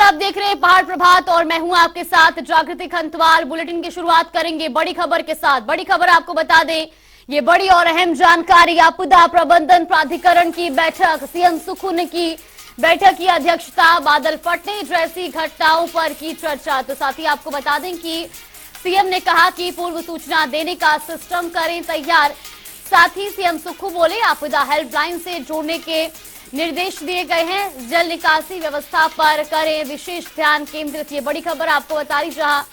आप देख रहे हैं पहाड़ प्रभात और मैं हूं आपके साथ जागृति खंतवाल। बुलेटिन की शुरुआत करेंगे बड़ी खबर के साथ। बड़ी खबर आपको बता दें, ये बड़ी और अहम जानकारी। आपदा प्रबंधन प्राधिकरण की बैठक, सीएम सुक्खू ने की बैठक की अध्यक्षता, बादल फटने जैसी घटनाओं पर की चर्चा। तो साथ ही आपको बता दें कि सीएम ने कहा कि पूर्व सूचना देने का सिस्टम करें तैयार। साथ ही सीएम सुक्खू बोले आपदा हेल्पलाइन से जोड़ने के निर्देश दिए गए हैं, जल निकासी व्यवस्था पर करें विशेष ध्यान केंद्रित। ये बड़ी खबर आपको बता रही, जहां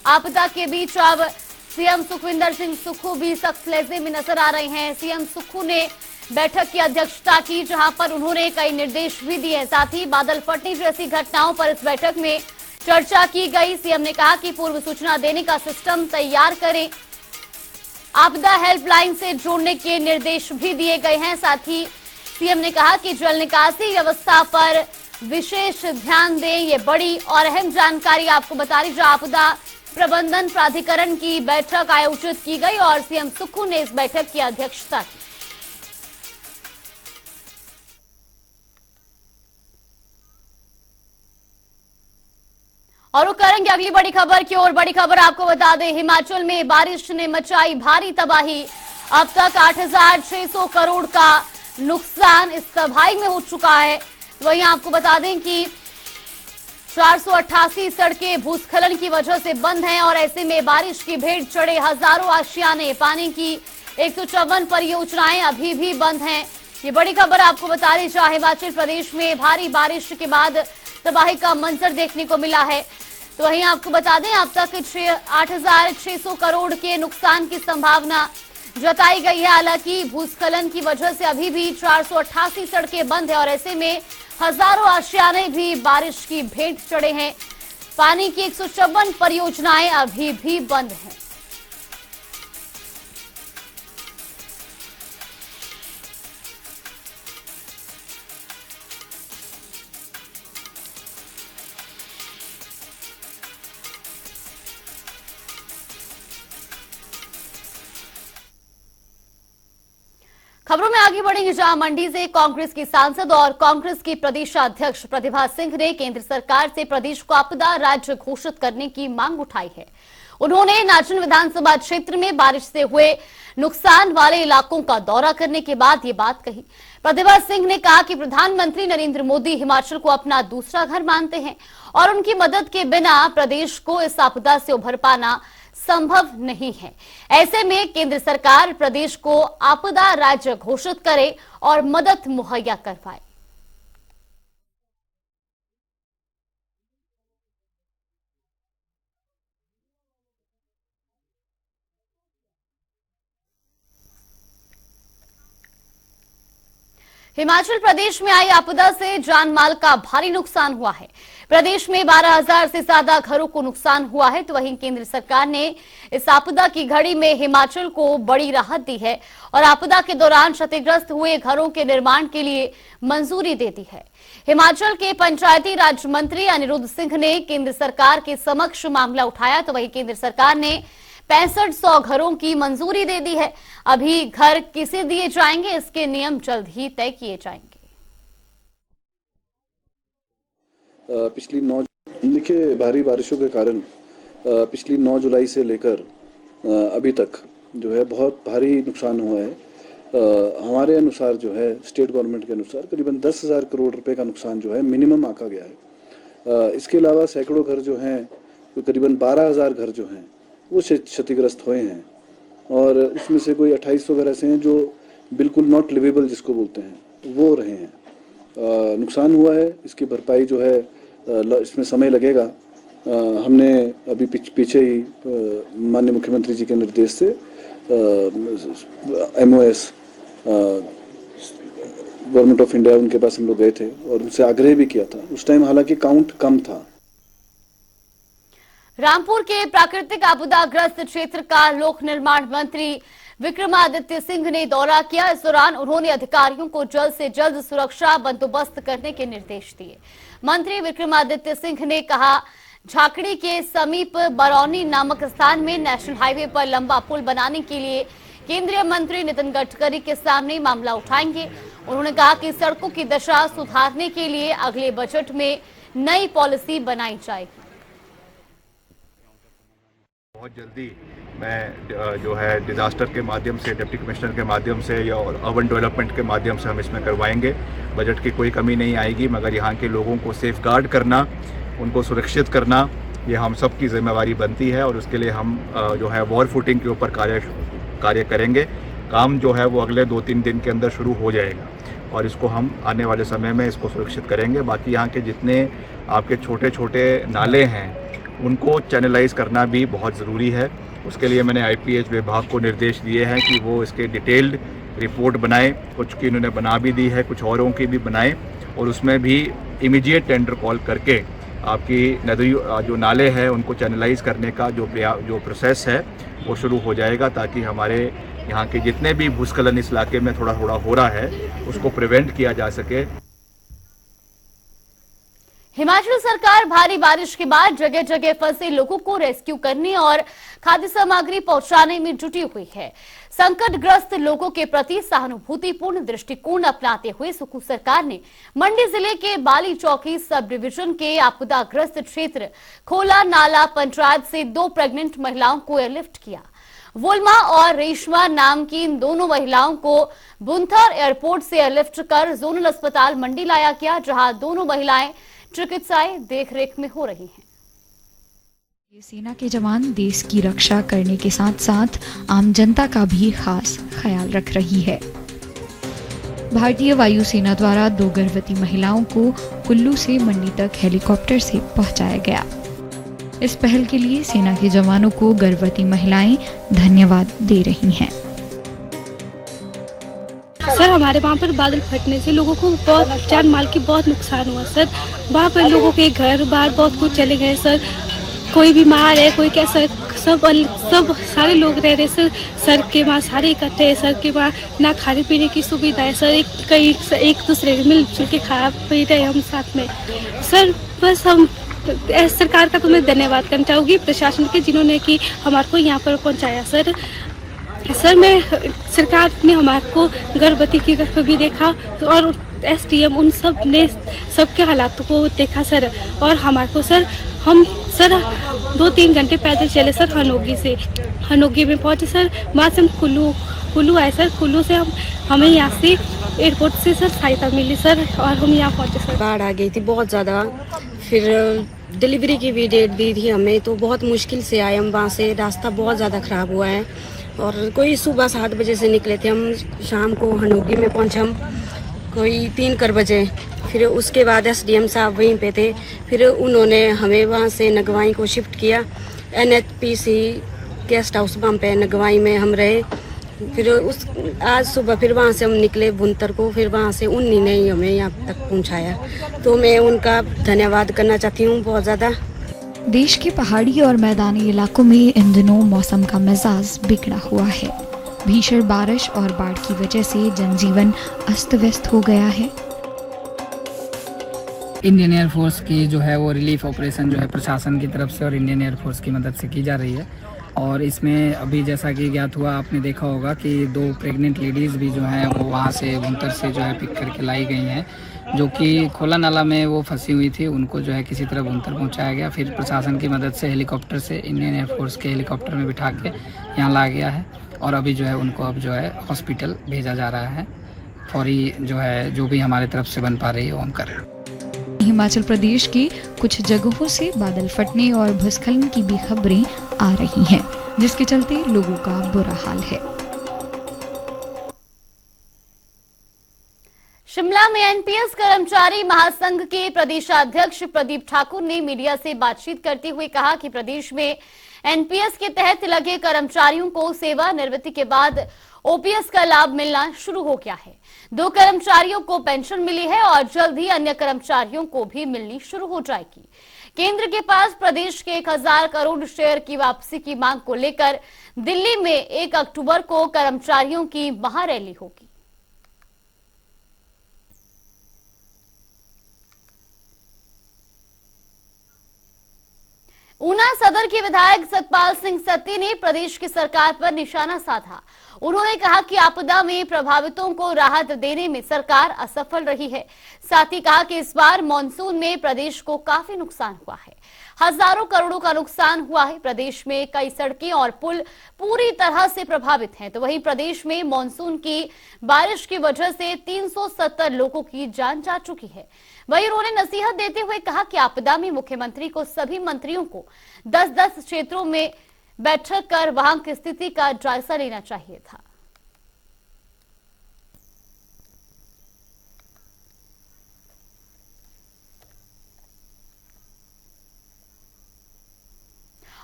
आपदा के बीच अब सीएम सुखविंदर सिंह सुक्खू भी सख्त लहजे में नजर आ रहे हैं। सीएम सुक्खू ने बैठक की अध्यक्षता की, जहां पर उन्होंने कई निर्देश भी दिए। साथ ही बादल फटने जैसी घटनाओं पर इस बैठक में चर्चा की गई। सीएम ने कहा कि पूर्व सूचना देने का सिस्टम तैयार करें, आपदा हेल्पलाइन से जोड़ने के निर्देश भी दिए गए हैं। साथ ही सीएम ने कहा कि जल निकासी व्यवस्था पर विशेष ध्यान दें। ये बड़ी और अहम जानकारी आपको बता रही, जो आपदा प्रबंधन प्राधिकरण की बैठक आयोजित की गई और सीएम सुक्खू ने इस बैठक की अध्यक्षता की। और वो करेंगे अगली बड़ी खबर की ओर। बड़ी खबर आपको बता दें, हिमाचल में बारिश ने मचाई भारी तबाही। अब तक 8,600 करोड़ का नुकसान इस तबाही में हो चुका है। वहीं आपको बता दें कि 488 सड़कें भूस्खलन की वजह से बंद हैं और ऐसे में बारिश की भेंट चढ़े हजारों आशियाने। पानी की 154 परियोजनाएं अभी भी बंद हैं। ये बड़ी खबर आपको बता रही, जहां हिमाचल प्रदेश में भारी बारिश के बाद तबाही का मंजर देखने को मिला है। तो वहीं आपको बता दें, अब तक 8,600 करोड़ के नुकसान की संभावना जताई गई है। हालांकि भूस्खलन की वजह से अभी भी 488 सड़कें बंद है और ऐसे में हजारों आशियाने भी बारिश की भेंट चढ़े हैं। पानी की 154 परियोजनाएं अभी भी बंद हैं। खबरों में आगे बढ़ेंगे, जहां मंडी से कांग्रेस की सांसद और कांग्रेस की प्रदेशाध्यक्ष प्रतिभा सिंह ने केंद्र सरकार से प्रदेश को आपदा राज्य घोषित करने की मांग उठाई है। उन्होंने नाचन विधानसभा क्षेत्र में बारिश से हुए नुकसान वाले इलाकों का दौरा करने के बाद ये बात कही। प्रतिभा सिंह ने कहा कि प्रधानमंत्री नरेंद्र मोदी हिमाचल को अपना दूसरा घर मानते हैं और उनकी मदद के बिना प्रदेश को इस आपदा से उभर पाना संभव नहीं है। ऐसे में केंद्र सरकार प्रदेश को आपदा राज्य घोषित करे और मदद मुहैया करवाए। हिमाचल प्रदेश में आई आपदा से जान माल का भारी नुकसान हुआ है। प्रदेश में 12,000 से ज्यादा घरों को नुकसान हुआ है। तो वहीं केंद्र सरकार ने इस आपदा की घड़ी में हिमाचल को बड़ी राहत दी है और आपदा के दौरान क्षतिग्रस्त हुए घरों के निर्माण के लिए मंजूरी दे दी है। हिमाचल के पंचायती राज मंत्री अनिरुद्ध सिंह ने केंद्र सरकार के समक्ष मामला उठाया। तो वहीं केंद्र सरकार ने 6500 घरों की मंजूरी दे दी है। अभी घर किसे दिए जाएंगे, इसके नियम जल्द ही तय किए जाएंगे। पिछली 9 देखिए भारी बारिशों के कारण पिछली 9 जुलाई से लेकर अभी तक जो है बहुत भारी नुकसान हुआ है। हमारे अनुसार जो है स्टेट गवर्नमेंट के अनुसार करीबन 10,000 करोड़ रुपए का नुकसान जो है मिनिमम आका गया है। इसके अलावा सैकड़ों घर जो हैं, तो करीबन 12,000 घर जो हैं वो क्षतिग्रस्त हुए हैं और उसमें से कोई 2800 घर ऐसे हैं जो बिल्कुल नॉट लिवेबल जिसको बोलते हैं वो रहे हैं। नुकसान हुआ है, इसकी भरपाई जो है इसमें समय लगेगा। हमने अभी पीछे ही माननीय मुख्यमंत्री जी के निर्देश से MOS गवर्नमेंट ऑफ इंडिया उनके पास हम लोग गए थे और उनसे आग्रह भी किया था। उस टाइम हालांकि काउंट कम था। रामपुर के प्राकृतिक आपदाग्रस्त क्षेत्र का लोक निर्माण मंत्री विक्रमादित्य सिंह ने दौरा किया। इस दौरान उन्होंने अधिकारियों को जल्द से जल्द सुरक्षा बंदोबस्त करने के निर्देश दिए। मंत्री विक्रमादित्य सिंह ने कहा, झाकड़ी के समीप बरौनी नामक स्थान में नेशनल हाईवे पर लंबा पुल बनाने के लिए केंद्रीय मंत्री नितिन गडकरी के सामने मामला उठाएंगे। उन्होंने कहा कि सड़कों की दशा सुधारने के लिए अगले बजट में नई पॉलिसी बनाई जाएगी। बहुत जल्दी मैं जो है डिज़ास्टर के माध्यम से, डिप्टी कमिश्नर के माध्यम से या अर्बन डेवलपमेंट के माध्यम से हम इसमें करवाएंगे। बजट की कोई कमी नहीं आएगी, मगर यहाँ के लोगों को सेफगार्ड करना, उनको सुरक्षित करना, ये हम सब की जिम्मेवारी बनती है और उसके लिए हम जो है वॉर फुटिंग के ऊपर कार्य करेंगे। काम जो है वो अगले 2-3 दिन के अंदर शुरू हो जाएगा और इसको हम आने वाले समय में इसको सुरक्षित करेंगे। बाकी यहाँ के जितने आपके छोटे छोटे नाले हैं उनको चैनलाइज करना भी बहुत ज़रूरी है। उसके लिए मैंने आईपीएच विभाग को निर्देश दिए हैं कि वो इसके डिटेल्ड रिपोर्ट बनाएं। कुछ की इन्होंने बना भी दी है, कुछ औरों की भी बनाएं और उसमें भी इमीडिएट टेंडर कॉल करके आपकी नदी जो नाले हैं उनको चैनलाइज करने का जो प्रोसेस है वो शुरू हो जाएगा, ताकि हमारे यहाँ के जितने भी भूस्खलन इस इलाके में थोड़ा थोड़ा हो रहा है उसको प्रिवेंट किया जा सके। हिमाचल सरकार भारी बारिश के बाद जगह जगह फंसे लोगों को रेस्क्यू करने और खाद्य सामग्री पहुंचाने में जुटी हुई है। संकटग्रस्त लोगों के प्रति सहानुभूतिपूर्ण दृष्टिकोण अपनाते हुए सुक्खू सरकार ने मंडी जिले के बाली चौकी सब डिवीजन के आपदाग्रस्त क्षेत्र खोला नाला पंचायत से 2 प्रेग्नेंट महिलाओं को एयरलिफ्ट किया। वुल्मा और रेशमा नाम की इन दोनों महिलाओं को बुंथर एयरपोर्ट से एयरलिफ्ट कर जोनल अस्पताल मंडी लाया गया, जहां दोनों महिलाएं चिकित्साएं देखरेख में हो रही हैं। ये सेना के जवान देश की रक्षा करने के साथ साथ आम जनता का भी खास ख्याल रख रही है। भारतीय वायुसेना द्वारा 2 गर्भवती महिलाओं को कुल्लू से मंडी तक हेलीकॉप्टर से पहुंचाया गया। इस पहल के लिए सेना के जवानों को गर्भवती महिलाएं धन्यवाद दे रही हैं। सर, हमारे वहाँ पर बादल फटने से लोगों को बहुत जान माल की बहुत नुकसान हुआ सर। वहाँ पर लोगों के घर बार बहुत कुछ चले गए सर। कोई बीमार है, कोई क्या सर, सब सारे लोग रह रहे सर के वहाँ सारे इकट्ठे हैं सर के वहाँ, ना खाने पीने की सुविधा है सर। एक दूसरे मिलजुल के खा पी रहे हम साथ में सर। बस हम सरकार का तो मैं धन्यवाद करना चाहूँगी, प्रशासन के जिन्होंने कि हमारे को यहाँ पर पहुँचाया सर। मैं सरकार ने हमारे को गर्भवती के घर पर भी देखा और एसडीएम उन सब ने सबके हालातों को देखा सर। और हमारे को सर, हम सर 2-3 घंटे पैदल चले सर हनोगी में पहुंचे सर। वहाँ से हम कुल्लू आए सर। कुल्लू से हमें यहाँ से एयरपोर्ट से सर सहायता मिली सर और हम यहाँ पहुंचे सर। बाढ़ आ गई थी बहुत ज़्यादा, फिर डिलीवरी की भी डेट दी थी हमें, तो बहुत मुश्किल से आए हम वहाँ से। रास्ता बहुत ज़्यादा ख़राब हुआ है और कोई सुबह 7 बजे से निकले थे हम, शाम को हनोगी में पहुँचे हम कोई 3 बजे। फिर उसके बाद एसडीएम साहब वहीं पे थे, फिर उन्होंने हमें वहाँ से नगवाई को शिफ्ट किया। NHPC गेस्ट हाउस वहाँ पे नगवाई में हम रहे। फिर आज सुबह फिर वहाँ से हम निकले बुंतर को, फिर वहाँ से उन्हीं ने हमें यहाँ तक पहुँचाया, तो मैं उनका धन्यवाद करना चाहती हूँ बहुत ज़्यादा। देश के पहाड़ी और मैदानी इलाकों में इन दिनों मौसम का मिजाज बिगड़ा हुआ है। भीषण बारिश और बाढ़ की वजह से जनजीवन अस्त व्यस्त हो गया है। इंडियन एयरफोर्स की जो है वो रिलीफ ऑपरेशन जो है प्रशासन की तरफ से और इंडियन एयरफोर्स की मदद से की जा रही है। और इसमें अभी जैसा कि ज्ञात हुआ, आपने देखा होगा कि 2 प्रेग्नेंट लेडीज़ भी जो हैं वो वहाँ से बुंतर से जो है पिक करके लाई गई हैं, जो कि खोला नाला में वो फंसी हुई थी। उनको जो है किसी तरह बुंतर पहुँचाया गया, फिर प्रशासन की मदद से हेलीकॉप्टर से इंडियन एयरफोर्स के हेलीकॉप्टर में बिठा के यहाँ ला गया है और अभी जो है उनको अब जो है हॉस्पिटल भेजा जा रहा है। फौरी जो है जो भी हमारे तरफ से बन पा रही है वो हम कर रहे हैं। हिमाचल प्रदेश के कुछ जगहों से बादल फटने और भूस्खलन की भी खबरें आ रही हैं, जिसके चलते लोगों का बुरा हाल है। शिमला में एनपीएस कर्मचारी महासंघ के प्रदेशाध्यक्ष प्रदीप ठाकुर ने मीडिया से बातचीत करते हुए कहा कि प्रदेश में एनपीएस के तहत लगे कर्मचारियों को सेवानिवृत्ति के बाद ओपीएस का लाभ मिलना शुरू हो गया है। 2 कर्मचारियों को पेंशन मिली है और जल्द ही अन्य कर्मचारियों को भी मिलनी शुरू हो जाएगी। केंद्र के पास प्रदेश के 1000 करोड़ शेयर की वापसी की मांग को लेकर दिल्ली में 1 अक्टूबर को कर्मचारियों की महारैली होगी। ऊना सदर के विधायक सतपाल सिंह सत्ती ने प्रदेश की सरकार पर निशाना साधा। उन्होंने कहा कि आपदा में प्रभावितों को राहत देने में सरकार असफल रही है। साथ ही कहा कि इस बार मानसून में प्रदेश को काफी नुकसान हुआ है, हजारों करोड़ों का नुकसान हुआ है। प्रदेश में कई सड़कें और पुल पूरी तरह से प्रभावित हैं। तो वहीं प्रदेश में मानसून की बारिश की वजह से 370 लोगों की जान जा चुकी है। वहीं उन्होंने नसीहत देते हुए कहा कि आपदा में मुख्यमंत्री को सभी मंत्रियों को 10-10 क्षेत्रों में बैठक कर वहां की स्थिति का जायजा लेना चाहिए था।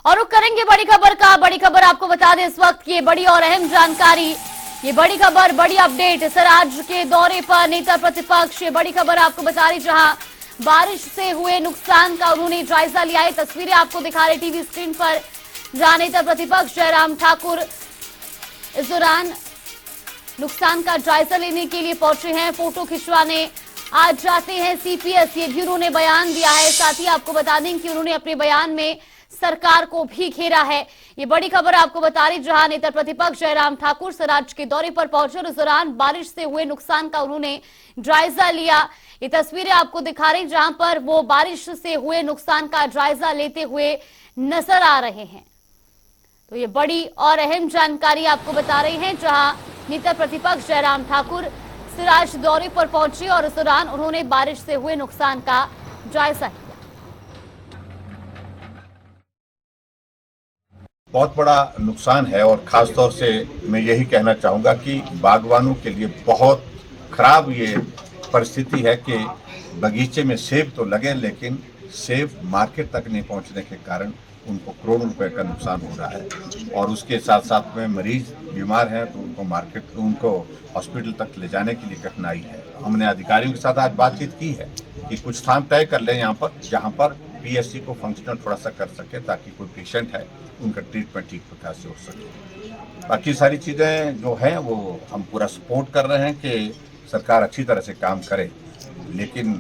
और रुक करेंगे बड़ी खबर का। बड़ी खबर आपको बता दें इस वक्त की बड़ी और अहम जानकारी, ये बड़ी खबर, बड़ी अपडेट। स्वराज के दौरे पर नेता प्रतिपक्ष, ये बड़ी खबर आपको बता रही, जहां बारिश से हुए नुकसान का उन्होंने जायजा लिया है। तस्वीरें आपको दिखा रहे टीवी स्क्रीन पर, जहां नेता प्रतिपक्ष जयराम ठाकुर इस दौरान नुकसान का जायजा लेने के लिए पहुंचे हैं। फोटो खिंचवाने आज जाते हैं सीपीएस, ये भी उन्होंने बयान दिया है। साथ ही आपको बता दें कि उन्होंने अपने बयान में सरकार को भी घेरा है। ये बड़ी खबर आपको बता रही, जहां नेता प्रतिपक्ष जयराम ठाकुर स्वराज के दौरे पर पहुंचे और इस दौरान बारिश से हुए नुकसान का उन्होंने जायजा लिया। ये तस्वीरें आपको दिखा रही, जहां पर वो बारिश से हुए नुकसान का जायजा लेते हुए नजर आ रहे हैं। तो ये बड़ी और अहम जानकारी आपको बता रही है, जहां नेता प्रतिपक्ष जयराम ठाकुर स्वराज दौरे पर पहुंचे और इस दौरान उन्होंने बारिश से हुए नुकसान का जायजा लिया। बहुत बड़ा नुकसान है और खास तौर से मैं यही कहना चाहूँगा कि बागवानों के लिए बहुत खराब ये परिस्थिति है कि बगीचे में सेब तो लगे लेकिन सेब मार्केट तक नहीं पहुँचने के कारण उनको करोड़ों रुपए का नुकसान हो रहा है। और उसके साथ साथ में मरीज बीमार हैं तो उनको हॉस्पिटल तक ले जाने के लिए कठिनाई है। हमने अधिकारियों के साथ आज बातचीत की है कि कुछ स्थान तय कर लें यहाँ पर, जहाँ पर पीएससी को फंक्शनल थोड़ा सा कर सके, ताकि कोई पेशेंट है उनका ट्रीटमेंट ठीक प्रकार से हो सके। बाकी सारी चीज़ें जो हैं वो हम पूरा सपोर्ट कर रहे हैं कि सरकार अच्छी तरह से काम करे, लेकिन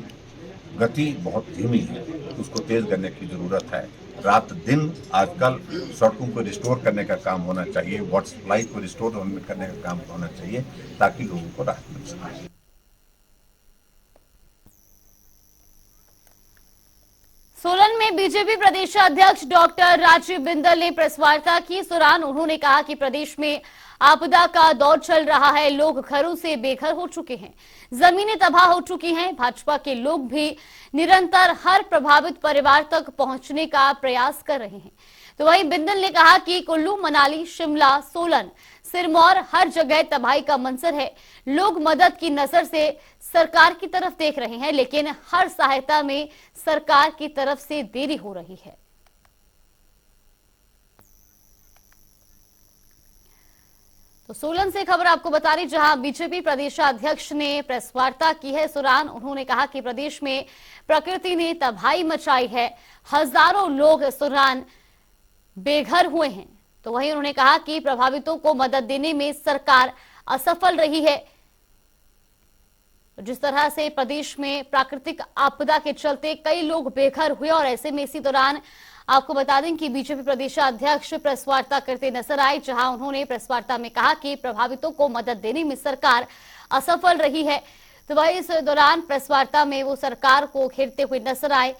गति बहुत धीमी है, उसको तेज करने की ज़रूरत है। रात दिन आजकल सड़कों को रिस्टोर करने का काम होना चाहिए, वाटर सप्लाई को रिस्टोर करने का काम होना चाहिए, ताकि लोगों को राहत मिल सके। सोलन में बीजेपी प्रदेश अध्यक्ष डॉक्टर राजीव बिंदल ने प्रेस वार्ता की। इस दौरान उन्होंने कहा कि प्रदेश में आपदा का दौर चल रहा है, लोग घरों से बेघर हो चुके हैं, जमीनें तबाह हो चुकी हैं। भाजपा के लोग भी निरंतर हर प्रभावित परिवार तक पहुंचने का प्रयास कर रहे हैं। तो वहीं बिंदल ने कहा कि कुल्लू, मनाली, शिमला, सोलन, सिरमौर हर जगह तबाही का मंजर है। लोग मदद की नजर से सरकार की तरफ देख रहे हैं, लेकिन हर सहायता में सरकार की तरफ से देरी हो रही है। तो सोलन से खबर आपको बता रही, जहां बीजेपी प्रदेशाध्यक्ष ने प्रेस वार्ता की है। इस दौरान उन्होंने कहा कि प्रदेश में प्रकृति ने तबाही मचाई है, हजारों लोग इस दौरान बेघर हुए हैं। तो वहीं उन्होंने कहा कि प्रभावितों को मदद देने में सरकार असफल रही है। जिस तरह से प्रदेश में प्राकृतिक आपदा के चलते कई लोग बेघर हुए और ऐसे में इसी दौरान आपको बता दें कि बीजेपी प्रदेशाध्यक्ष प्रेस वार्ता करते नजर आए, जहां उन्होंने प्रेस वार्ता में कहा कि प्रभावितों को मदद देने में सरकार असफल रही है। तो वहीं इस दौरान प्रेस वार्ता में वो सरकार को घेरते हुए नजर आए।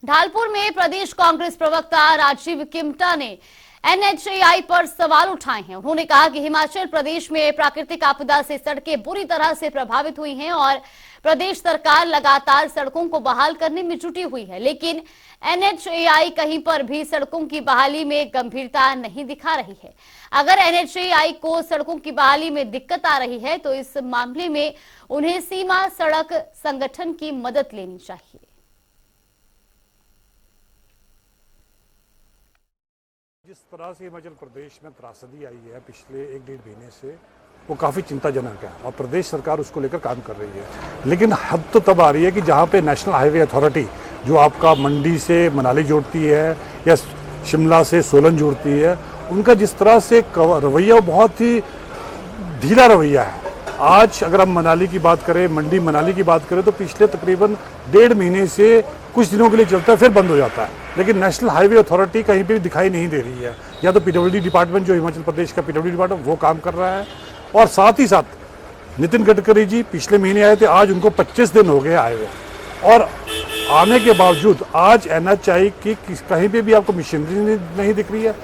ढालपुर में प्रदेश कांग्रेस प्रवक्ता राजीव किमटा ने एनएचएआई पर सवाल उठाए हैं। उन्होंने कहा कि हिमाचल प्रदेश में प्राकृतिक आपदा से सड़कें बुरी तरह से प्रभावित हुई हैं और प्रदेश सरकार लगातार सड़कों को बहाल करने में जुटी हुई है, लेकिन एनएचएआई कहीं पर भी सड़कों की बहाली में गंभीरता नहीं दिखा रही है। अगर एनएचएआई को सड़कों की बहाली में दिक्कत आ रही है तो इस मामले में उन्हें सीमा सड़क संगठन की मदद लेनी चाहिए। जिस तरह से हिमाचल प्रदेश में त्रासदी आई है पिछले 1-1.5 महीने से, वो काफ़ी चिंताजनक है और प्रदेश सरकार उसको लेकर काम कर रही है। लेकिन हद तो तब आ रही है कि जहाँ पे नेशनल हाईवे अथॉरिटी जो आपका मंडी से मनाली जोड़ती है या शिमला से सोलन जोड़ती है, उनका जिस तरह से रवैया बहुत ही ढीला रवैया है। आज अगर हम मनाली की बात करें, मंडी मनाली की बात करें, तो पिछले तकरीबन 1.5 महीने से कुछ दिनों के लिए चलता है, फिर बंद हो जाता है। लेकिन नेशनल हाईवे अथॉरिटी कहीं पे भी दिखाई नहीं दे रही है। या तो पीडब्ल्यूडी डिपार्टमेंट, जो हिमाचल प्रदेश का पीडब्ल्यूडी डिपार्टमेंट, वो काम कर रहा है, और साथ ही साथ नितिन गडकरी जी पिछले महीने आए थे, आज उनको 25 दिन हो गए आए हुए, और आने के बावजूद आज NHAI की कहीं पे भी आपको मशीनरी नहीं दिख रही है।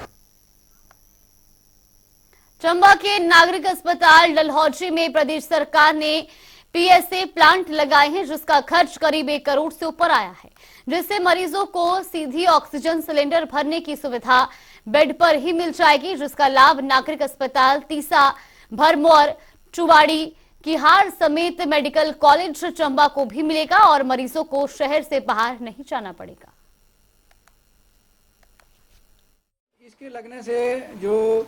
चंबा के नागरिक अस्पताल डलहौजी में प्रदेश सरकार ने PSA प्लांट लगाए हैं, जिसका खर्च करीब 1 करोड़ से ऊपर आया है, जिससे मरीजों को सीधी ऑक्सीजन सिलेंडर भरने की सुविधा बेड पर ही मिल जाएगी, जिसका लाभ नागरिक अस्पताल तीसा, भरमौर, चुवाड़ी, किहार समेत मेडिकल कॉलेज चंबा को भी मिलेगा और मरीजों को शहर से बाहर नहीं जाना पड़ेगा। इसके लगने से जो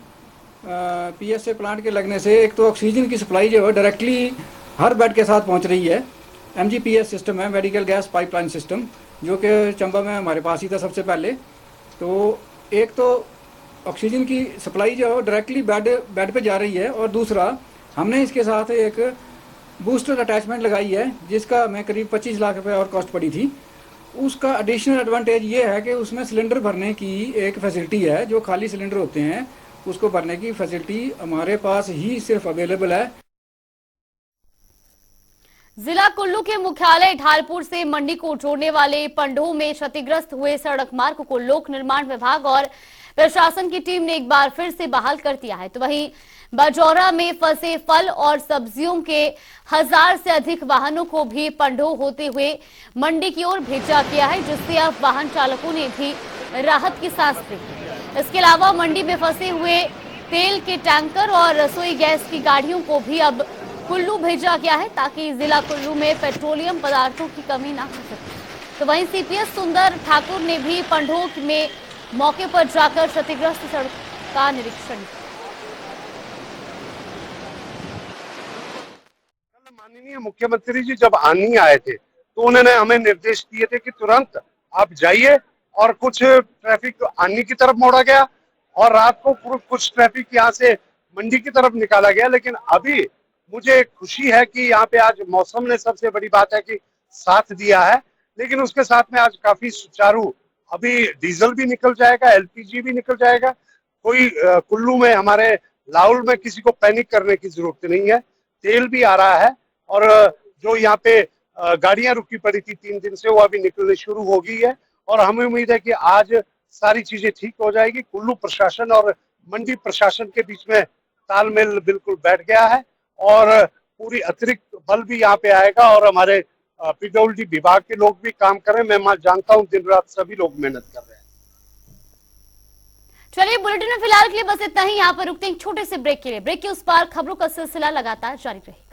PSA प्लांट के लगने से एक तो ऑक्सीजन की सप्लाई जो है डायरेक्टली हर बेड के साथ पहुंच रही है। MGPS सिस्टम है, मेडिकल गैस पाइपलाइन सिस्टम, जो कि चंबा में हमारे पास ही था सबसे पहले। तो एक तो ऑक्सीजन की सप्लाई जो है डायरेक्टली बेड पे जा रही है, और दूसरा हमने इसके साथ एक बूस्टर अटैचमेंट लगाई है, जिसका हमें करीब 25 लाख रुपए और कॉस्ट पड़ी थी। उसका एडिशनल एडवांटेज ये है कि उसमें सिलेंडर भरने की एक फैसिलिटी है, जो खाली सिलेंडर होते हैं उसको भरने की फैसिलिटी हमारे पास ही सिर्फ अवेलेबल है। जिला कुल्लू के मुख्यालय ढालपुर से मंडी को जोड़ने वाले पंडोह में क्षतिग्रस्त हुए सड़क मार्ग को लोक निर्माण विभाग और प्रशासन की टीम ने एक बार फिर से बहाल कर दिया है। तो वहीं बाजौरा में फंसे फल और सब्जियों के 1000 से अधिक वाहनों को भी पंडोह होते हुए मंडी की ओर भेजा गया है, जिससे अब वाहन चालकों ने भी राहत की सांस ली। इसके अलावा मंडी में फंसे हुए तेल के टैंकर और रसोई गैस की गाड़ियों को भी अब कुल्लू भेजा गया है, ताकि जिला कुल्लू में पेट्रोलियम पदार्थों की कमी ना हो सके। तो वहीं CPS सुंदर ठाकुर ने भी पंडोह में मौके पर जाकर क्षतिग्रस्त सड़क का निरीक्षण किया। माननीय मुख्यमंत्री जी जब आनी आए थे, तो उन्होंने हमें निर्देश दिए थे कि तुरंत आप जाइए, और कुछ ट्रैफिक आनी की तरफ मोड़ा गया और रात को कुछ ट्रैफिक यहाँ से मंडी की तरफ निकाला गया। लेकिन अभी मुझे खुशी है कि यहाँ पे आज मौसम ने, सबसे बड़ी बात है कि साथ दिया है, लेकिन उसके साथ में आज काफी सुचारू, अभी डीजल भी निकल जाएगा, LPG भी निकल जाएगा। कोई कुल्लू में, हमारे लाहौल में किसी को पैनिक करने की जरूरत नहीं है। तेल भी आ रहा है, और जो यहाँ पे गाड़ियां रुकी पड़ी थी 3 दिन से, वो अभी निकलने शुरू हो गई है, और हमें उम्मीद है कि आज सारी चीजें ठीक हो जाएगी। कुल्लू प्रशासन और मंडी प्रशासन के बीच में तालमेल बिल्कुल बैठ गया है, और पूरी अतिरिक्त बल भी यहाँ पे आएगा, और हमारे PWD विभाग के लोग भी काम कर रहे हैं। मैं जानता हूँ दिन रात सभी लोग मेहनत कर रहे हैं। चलिए, बुलेटिन में फिलहाल के लिए बस इतना ही। यहाँ पर रुकते हैं एक छोटे से ब्रेक के लिए। ब्रेक के उस पार खबरों का सिलसिला लगातार जारी रहेगा।